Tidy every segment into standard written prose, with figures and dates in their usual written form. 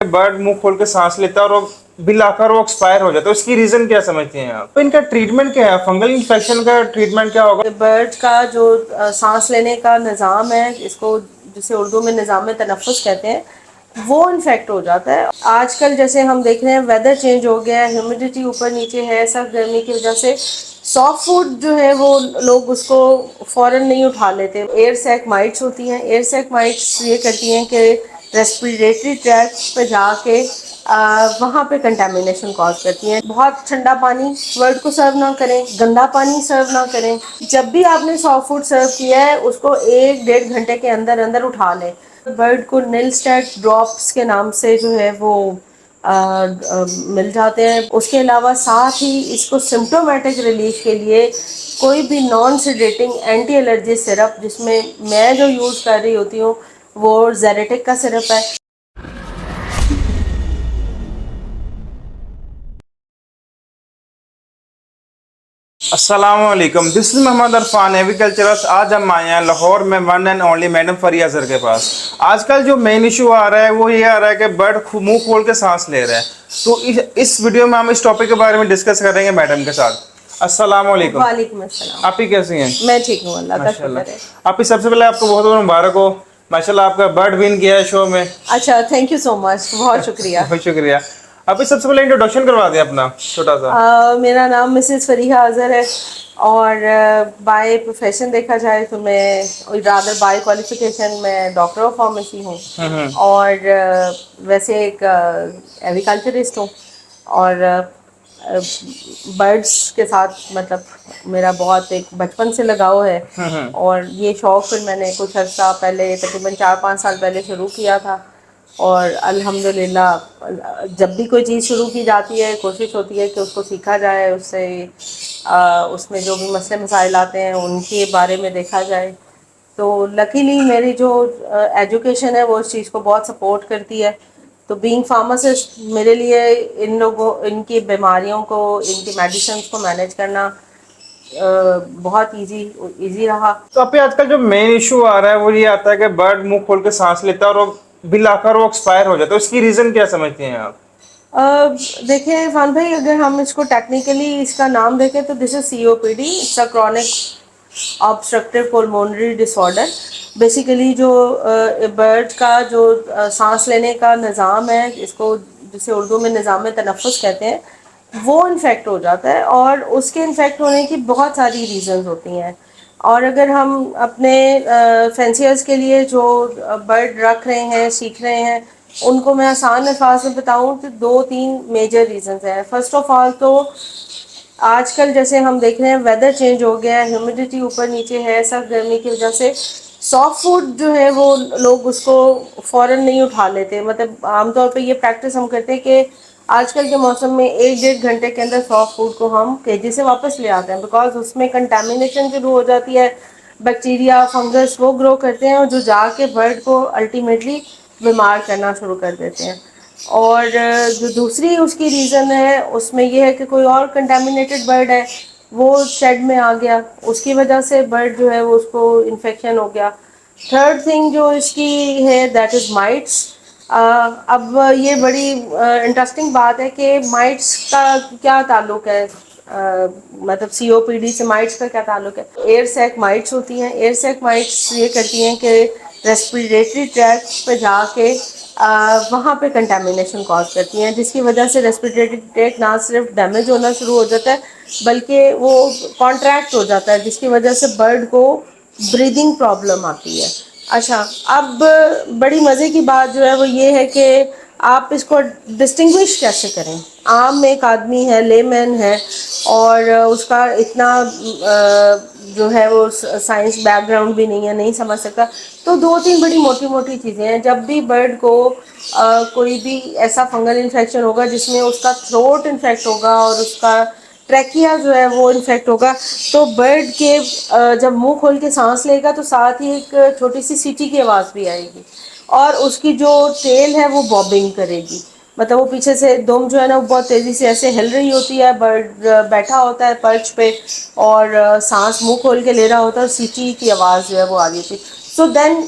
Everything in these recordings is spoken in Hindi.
बर्ड मुंह खोल के सांस लेता है और वो बिल आकर वो एक्सपायर हो जाता है। उसकी रीजन क्या समझते हैं आप? तो इनका ट्रीटमेंट क्या है? फंगल इन्फेक्शन का ट्रीटमेंट क्या होगा? बर्ड का जो सांस लेने का निज़ाम है, इसको जिसे उर्दू में निज़ाम तनफ़ुस कहते हैं, वो इन्फेक्ट हो जाता है। आजकल जैसे हम देख रहे हैं वेदर चेंज हो गया है, ह्यूमिडिटी ऊपर नीचे है, सब गर्मी की वजह से सॉफ्ट फूड जो है वो लोग उसको फ़ौरन नहीं उठा लेते। एयर सैक माइट्स होती हैं, एयर सैक माइट्स ये करती हैं कि रेस्पिरेटरी ट्रैक्ट पे जाके वहाँ पे कंटेमिनेशन कॉज करती हैं। बहुत ठंडा पानी बर्ड को सर्व ना करें, गंदा पानी सर्व ना करें। जब भी आपने सॉफ्ट फूड सर्व किया है उसको 1-1.5 घंटे के अंदर अंदर उठा लें। बर्ड को निलस्टैट ड्रॉप्स के नाम से जो है वो मिल जाते हैं। उसके अलावा साथ ही इसको सिम्प्टोमेटिक रिलीफ के लिए कोई भी नॉन सिडेटिंग एंटी एलर्जी सिरप, जिसमें मैं जो यूज़ कर रही होती हूँ वो जेरेटिक का सिरप है। अस्सलाम वालेकुम, दिस इज मोहम्मद अरफान एग्रीकल्चरस। आज हम आए हैं लाहौर में one and only madam Fariya sir के पास। आजकल जो मेन इशू आ रहा है वो ये आ रहा है कि बर्ड मुंह खोल के सांस ले रहा है। तो इस वीडियो में हम इस टॉपिक के बारे में डिस्कस करेंगे मैडम के साथ। अस्सलाम वालेकुम। वालेकुम अस्सलाम। आप ही कैसी हैं? मैं ठीक हूँ, अल्लाह का शुक्र है। माशाल्लाह। आप ही सबसे पहले आपको बहुत बहुत मुबारक हो। माशाल्लाह आपका बर्ड विन किया है शो में। अच्छा, थैंक यू सो मच, बहुत शुक्रिया। बहुत शुक्रिया। आप ही सबसे पहले इंट्रोडक्शन करवा दें अपना छोटा सा। मेरा नाम मिसेस फरीहा अज़हर है और बाय प्रोफेशन देखा जाए तो मैं रादर बाय क्वालिफिकेशन मैं डॉक्टर ऑफ फार्मेसी हूँ और वैसे एक एग्रीकल्चरिस्ट हूँ और बर्ड्स के साथ मतलब मेरा बहुत एक बचपन से लगाव है और ये शौक़ फिर मैंने कुछ अर्सा पहले तकरीबन 4-5 साल पहले शुरू किया था और अल्हम्दुलिल्लाह जब भी कोई चीज़ शुरू की जाती है कोशिश होती है कि उसको सीखा जाए, उससे उसमें जो भी मसले मसाइल आते हैं उनके बारे में देखा जाए। तो लकीली मेरी जो एजुकेशन है वो इस चीज़ को बहुत सपोर्ट करती है। तो बीइंग फार्मासिस्ट मेरे लिए इन लोगों इनकी बीमारियों को, इनकी मेडिसिन को मैनेज करना बहुत इजी रहा। तो आप आजकल जो मेन इशू आ रहा है वो ये आता है कि बर्ड मुंह खोल के सांस लेता है और वो बिल आकर वो एक्सपायर हो जाता है। उसकी रीजन क्या समझते हैं आप? देखिए इरफान भाई, अगर हम इसको टेक्निकली इसका नाम देखें तो this is COPD, it's a chronic obstructive pulmonary disorder. Basically जो बर्ड का जो सांस लेने का निज़ाम है, इसको जिसे उर्दू में निज़ाम तनफ़ुस कहते हैं, वो इन्फेक्ट हो जाता है और उसके इन्फेक्ट होने की बहुत सारी रीज़न्स होती हैं। और अगर हम अपने फैंसियर्स के लिए जो बर्ड रख रहे हैं, सीख रहे हैं, उनको मैं आसान अल्फाज में बताऊं तो 2-3 मेजर रीजंस हैं। फर्स्ट ऑफ ऑल तो आजकल जैसे हम देख रहे हैं वेदर चेंज हो गया है, ह्यूमिडिटी ऊपर नीचे है, सब गर्मी की वजह से सॉफ्ट फूड जो है वो लोग उसको फ़ौरन नहीं उठा लेते। मतलब आमतौर पे ये प्रैक्टिस हम करते हैं कि आजकल के मौसम में 1-1.5 घंटे के अंदर सॉफ्ट फूड को हम केजी से वापस ले आते हैं, बिकॉज उसमें कंटेमिनेशन शुरू हो जाती है। बैक्टीरिया फंगस वो ग्रो करते हैं और जो जाके बर्ड को अल्टीमेटली बीमार करना शुरू कर देते हैं। और जो दूसरी उसकी रीज़न है उसमें यह है कि कोई और कंटेमिनेटेड बर्ड है, वो शेड में आ गया, उसकी वजह से बर्ड जो है वो उसको इन्फेक्शन हो गया। थर्ड थिंग जो इसकी है दैट इज़ माइट्स। अब ये बड़ी इंटरेस्टिंग बात है कि माइट्स का क्या ताल्लुक है, मतलब COPD से माइट्स का क्या ताल्लुक है। एयर सैक माइट्स होती हैं, एयर सैक माइट्स ये करती हैं कि रेस्पिरेटरी ट्रैक्ट पे जाके वहाँ पे कंटेमिनेशन कॉज करती हैं, जिसकी वजह से रेस्पिरेटरी ट्रैक्ट ना सिर्फ डैमेज होना शुरू हो जाता है बल्कि वो कॉन्ट्रैक्ट हो जाता है, जिसकी वजह से बर्ड को ब्रीदिंग प्रॉब्लम आती है। अच्छा, अब बड़ी मज़े की बात जो है वो ये है कि आप इसको डिस्टिंग्विश कैसे करें। आम एक आदमी है, लेमैन है और उसका इतना जो है वो साइंस बैकग्राउंड भी नहीं है, नहीं समझ सकता। तो 2-3 बड़ी मोटी मोटी चीज़ें हैं। जब भी बर्ड को कोई भी ऐसा फंगल इन्फेक्शन होगा जिसमें उसका थ्रोट इन्फेक्ट होगा और उसका ट्रैकिया जो है वो इन्फेक्ट होगा, तो बर्ड के जब मुंह खोल के सांस लेगा तो साथ ही एक छोटी सी सीटी की आवाज़ भी आएगी और उसकी जो टेल है वो बॉबिंग करेगी। मतलब वो पीछे से दुम जो है ना वो बहुत तेज़ी से ऐसे हिल रही होती है। बर्ड बैठा होता है पर्च पे और सांस मुंह खोल के ले रहा होता है और सीटी की आवाज़ जो है वो आ रही होती है। सो देन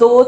2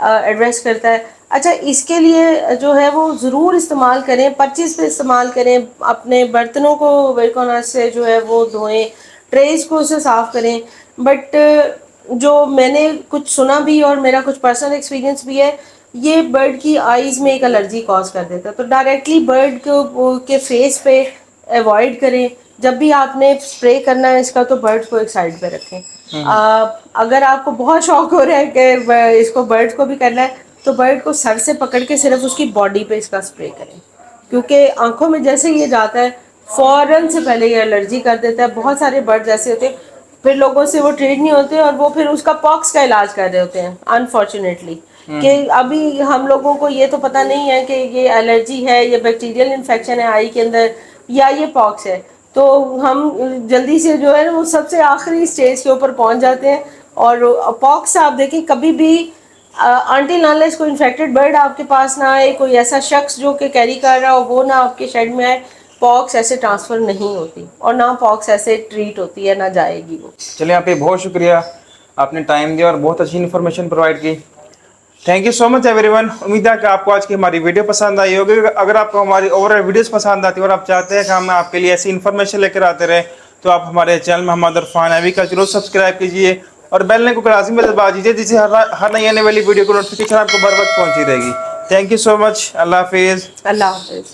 एड्रेस करता है। अच्छा, इसके लिए जो है वो ज़रूर इस्तेमाल करें, 25 पे इस्तेमाल करें, अपने बर्तनों को वेलकोनास से जो है वो धोएं, ट्रेस को उससे साफ़ करें। बट जो मैंने कुछ सुना भी और मेरा कुछ पर्सनल एक्सपीरियंस भी है, ये बर्ड की आइज़ में एक एलर्जी कॉज कर देता है, तो डायरेक्टली बर्ड के फेस पे अवॉइड करें। जब भी आपने स्प्रे करना है इसका तो बर्ड्स को एक साइड पे रखें। अगर आपको बहुत शौक हो रहा है कि इसको बर्ड्स को भी करना है तो बर्ड को सर से पकड़ के सिर्फ उसकी बॉडी पे इसका स्प्रे करें, क्योंकि आंखों में जैसे ये जाता है फौरन से पहले ये एलर्जी कर देता है। बहुत सारे बर्ड्स ऐसे होते हैं, फिर लोगों से वो ट्रीट नहीं होते और वो फिर उसका पॉक्स का इलाज कर रहे होते हैं अनफॉर्चुनेटली। कि अभी हम लोगों को ये तो पता नहीं है कि ये एलर्जी है, ये बैक्टीरियल इन्फेक्शन है आई के अंदर, या ये पॉक्स है। तो हम जल्दी से जो है ना वो सबसे आखिरी स्टेज के ऊपर पहुंच जाते हैं। और पॉक्स आप देखें कभी भी अनटिल अनलेस कोई इन्फेक्टेड बर्ड आपके पास ना आए, कोई ऐसा शख्स जो कि कैरी कर रहा हो वो ना आपके शेड में आए, पॉक्स ऐसे ट्रांसफ़र नहीं होती और ना पॉक्स ऐसे ट्रीट होती है, ना जाएगी वो। चलिए आप पे बहुत शुक्रिया, आपने टाइम दिया और बहुत अच्छी इन्फॉर्मेशन प्रोवाइड की। Thank you so much everyone. उम्मीद है कि आपको आज की हमारी वीडियो पसंद आई होगी। अगर आपको हमारी ओवरऑल वीडियोस पसंद आती है और आप चाहते हैं कि हम आपके लिए ऐसी इन्फॉर्मेशन लेकर आते रहें तो आप हमारे channel Mohammad Irfan agriculture subscribe कीजिए और बेल आइकन को लाजमी दबा दीजिए, जिससे हर नई आने वाली वीडियो को नोटिफिकेशन आपको बर वक्त पहुंची रहेगी। Thank you so much. अल्लाह हाफिज़। अल्लाह हाफिज़।